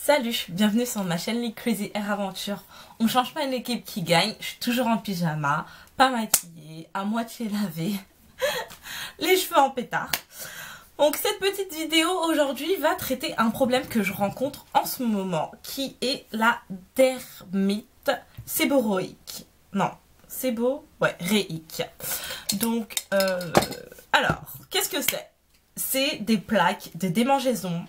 Salut, bienvenue sur ma chaîne les Crazy Air Aventure. On change pas une équipe qui gagne, je suis toujours en pyjama, pas maquillée, à moitié lavée, les cheveux en pétard. Donc cette petite vidéo aujourd'hui va traiter un problème que je rencontre en ce moment, qui est la dermite séboroïque. Non, réique. Donc, alors, qu'est-ce que c'est? C'est des plaques, des démangeaisons,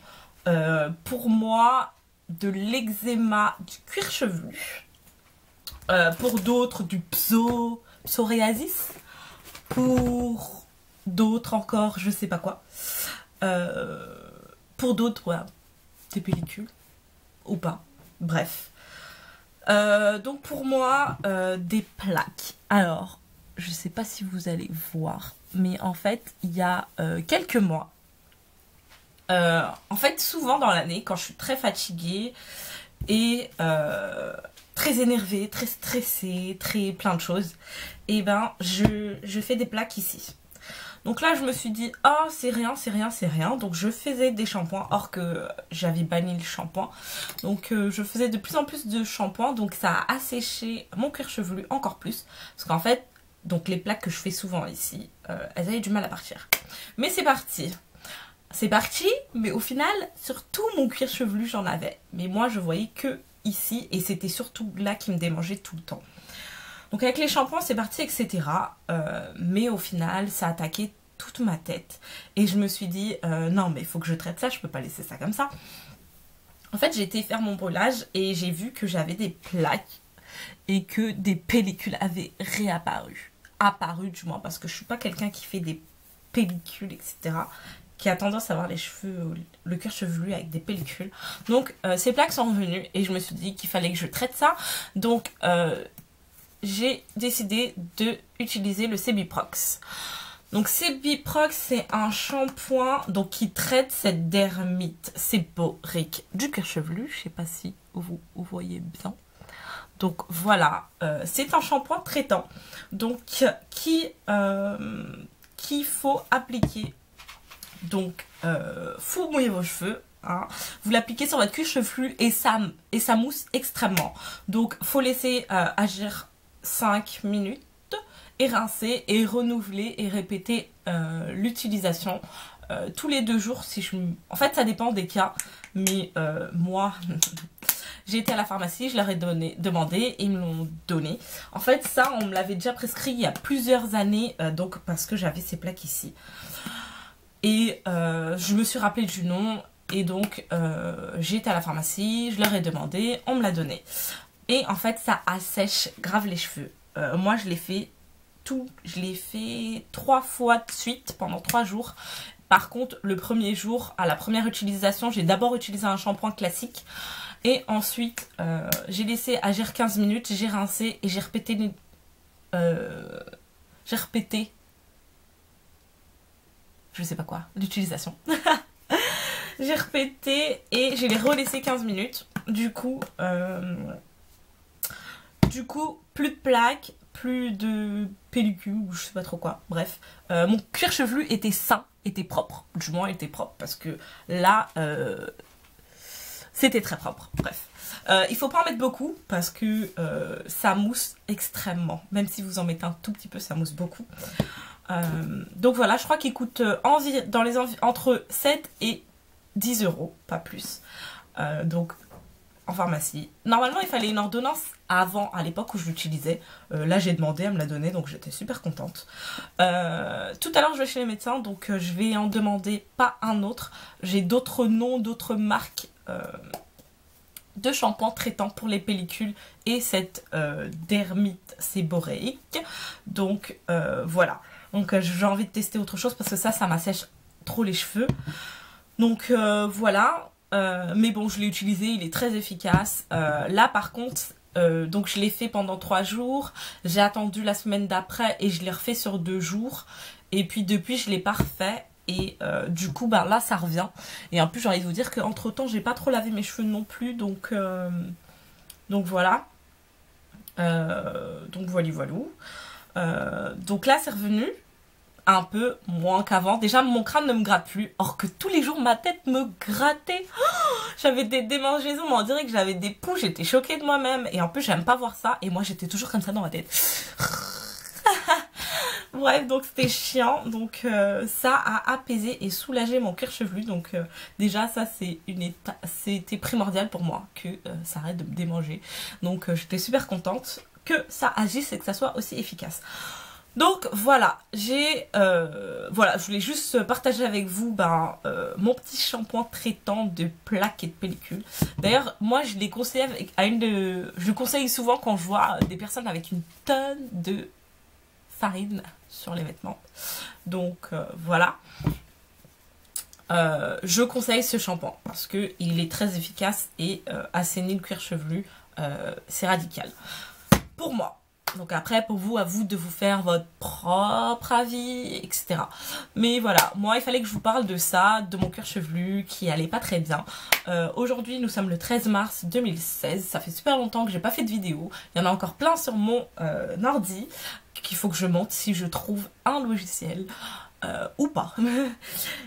pour moi, de l'eczéma, du cuir chevelu. Pour d'autres, du psoriasis. Pour d'autres encore, je sais pas quoi. Pour d'autres, ouais, des pellicules. Ou pas. Bref. Donc pour moi, des plaques. Alors, je sais pas si vous allez voir, mais en fait, il y a quelques mois, en fait, souvent dans l'année, quand je suis très fatiguée et très énervée, très stressée, très plein de choses, et ben je fais des plaques ici. Donc là, je me suis dit, oh, c'est rien, c'est rien, c'est rien. Donc je faisais des shampoings, or que j'avais banni le shampoing. Donc je faisais de plus en plus de shampoing, donc ça a asséché mon cuir chevelu encore plus. Parce qu'en fait, donc les plaques que je fais souvent ici, elles avaient du mal à partir. Mais c'est parti. C'est parti, mais au final, sur tout mon cuir chevelu, j'en avais. Mais moi, je voyais que ici, et c'était surtout là qui me démangeait tout le temps. Donc avec les shampoings, c'est parti, etc. Mais au final, ça a attaqué toute ma tête. Et je me suis dit, non, mais il faut que je traite ça, je peux pas laisser ça comme ça. En fait, j'ai été faire mon brûlage et j'ai vu que j'avais des plaques et que des pellicules avaient réapparu. Apparu du moins, parce que je suis pas quelqu'un qui fait des pellicules, etc., qui a tendance à avoir les cheveux, le cuir chevelu avec des pellicules. Donc ces plaques sont revenues et je me suis dit qu'il fallait que je traite ça. Donc j'ai décidé de utiliser le Sebiprox. Donc Sebiprox, c'est un shampoing donc qui traite cette dermite séborique du cuir chevelu. Je sais pas si vous voyez bien. Donc voilà, c'est un shampoing traitant, donc qu'il faut appliquer. Donc, faut mouiller vos cheveux. Hein. Vous l'appliquez sur votre cuir chevelu et ça mousse extrêmement. Donc, faut laisser agir 5 minutes et rincer et renouveler et répéter l'utilisation tous les 2 jours. En fait, ça dépend des cas. Mais moi, j'ai été à la pharmacie, je leur ai demandé et ils me l'ont donné. En fait, ça, on me l'avait déjà prescrit il y a plusieurs années, donc parce que j'avais ces plaques ici. Et je me suis rappelé du nom et donc j'ai été à la pharmacie, je leur ai demandé, on me l'a donné. Et en fait ça assèche grave les cheveux. Moi je l'ai fait 3 fois de suite pendant 3 jours. Par contre le premier jour, à la première utilisation, j'ai d'abord utilisé un shampoing classique. Et ensuite j'ai laissé agir 15 minutes, j'ai rincé et j'ai répété je sais pas quoi, l'utilisation. J'ai répété et je l'ai relaissé 15 minutes. Du coup, plus de plaques, plus de pellicule ou je sais pas trop quoi. Bref, mon cuir chevelu était sain, était propre. Du moins, était propre parce que là, c'était très propre. Bref. Il faut pas en mettre beaucoup parce que ça mousse extrêmement. Même si vous en mettez un tout petit peu, ça mousse beaucoup. Donc voilà, je crois qu'il coûte entre 7 et 10 €, pas plus. Donc en pharmacie. Normalement, il fallait une ordonnance avant, à l'époque où je l'utilisais. Là, j'ai demandé, elle me l'a donné, donc j'étais super contente. Tout à l'heure, je vais chez les médecins, donc je vais en demander pas un autre. J'ai d'autres noms, d'autres marques de shampoing traitant pour les pellicules et cette dermite séboroïque. Donc voilà. Donc j'ai envie de tester autre chose parce que ça m'assèche trop les cheveux. Donc voilà. Mais bon, je l'ai utilisé, il est très efficace. Là par contre, donc je l'ai fait pendant 3 jours. J'ai attendu la semaine d'après et je l'ai refait sur 2 jours. Et puis depuis, je l'ai pas refait. Et du coup, ben là, ça revient. Et en plus, j'ai envie de vous dire qu'entre temps, j'ai pas trop lavé mes cheveux non plus. Donc voilà. Donc voilà. Donc là, c'est revenu. un peu moins qu'avant. Déjà, mon crâne ne me gratte plus, or que tous les jours, ma tête me grattait. Oh, j'avais des démangeaisons, mais on dirait que j'avais des poux, j'étais choquée de moi-même. Et en plus, j'aime pas voir ça. Et moi, j'étais toujours comme ça dans ma tête. Bref, donc c'était chiant. Donc ça a apaisé et soulagé mon cuir chevelu. Donc déjà, ça, c'est une étape, c'était primordial pour moi que ça arrête de me démanger. Donc j'étais super contente que ça agisse et que ça soit aussi efficace. Donc voilà, voilà, je voulais juste partager avec vous mon petit shampoing traitant de plaques et de pellicules. D'ailleurs, moi je l'ai conseillé je le conseille souvent quand je vois des personnes avec une tonne de farine sur les vêtements. Donc voilà. Je conseille ce shampoing parce que il est très efficace et assainit le cuir chevelu. C'est radical. Pour moi. Donc après, pour vous, à vous de vous faire votre propre avis, etc. Mais voilà, moi, il fallait que je vous parle de ça, de mon cuir chevelu qui allait pas très bien. Aujourd'hui, nous sommes le 13 mars 2016. Ça fait super longtemps que j'ai pas fait de vidéo. Il y en a encore plein sur mon ordi qu'il faut que je monte si je trouve un logiciel. Ou pas.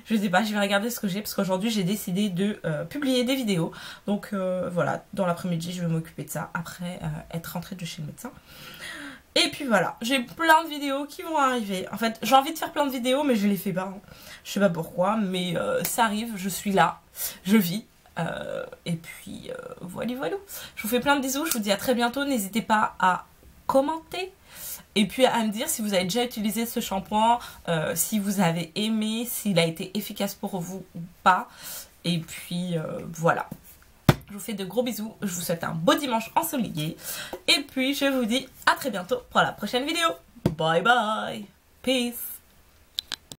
Je sais pas, je vais regarder ce que j'ai parce qu'aujourd'hui j'ai décidé de publier des vidéos. Donc voilà, dans l'après-midi je vais m'occuper de ça après être rentrée de chez le médecin. Et puis voilà, j'ai plein de vidéos qui vont arriver. En fait, j'ai envie de faire plein de vidéos mais je les fais pas. Hein. Je sais pas pourquoi, mais ça arrive, je suis là, je vis. Et puis voilà, voilà. Je vous fais plein de bisous, je vous dis à très bientôt. N'hésitez pas à commenter. Et puis à me dire si vous avez déjà utilisé ce shampoing, si vous avez aimé, s'il a été efficace pour vous ou pas. Et puis voilà. Je vous fais de gros bisous. Je vous souhaite un beau dimanche ensoleillé. Et puis je vous dis à très bientôt pour la prochaine vidéo. Bye bye. Peace.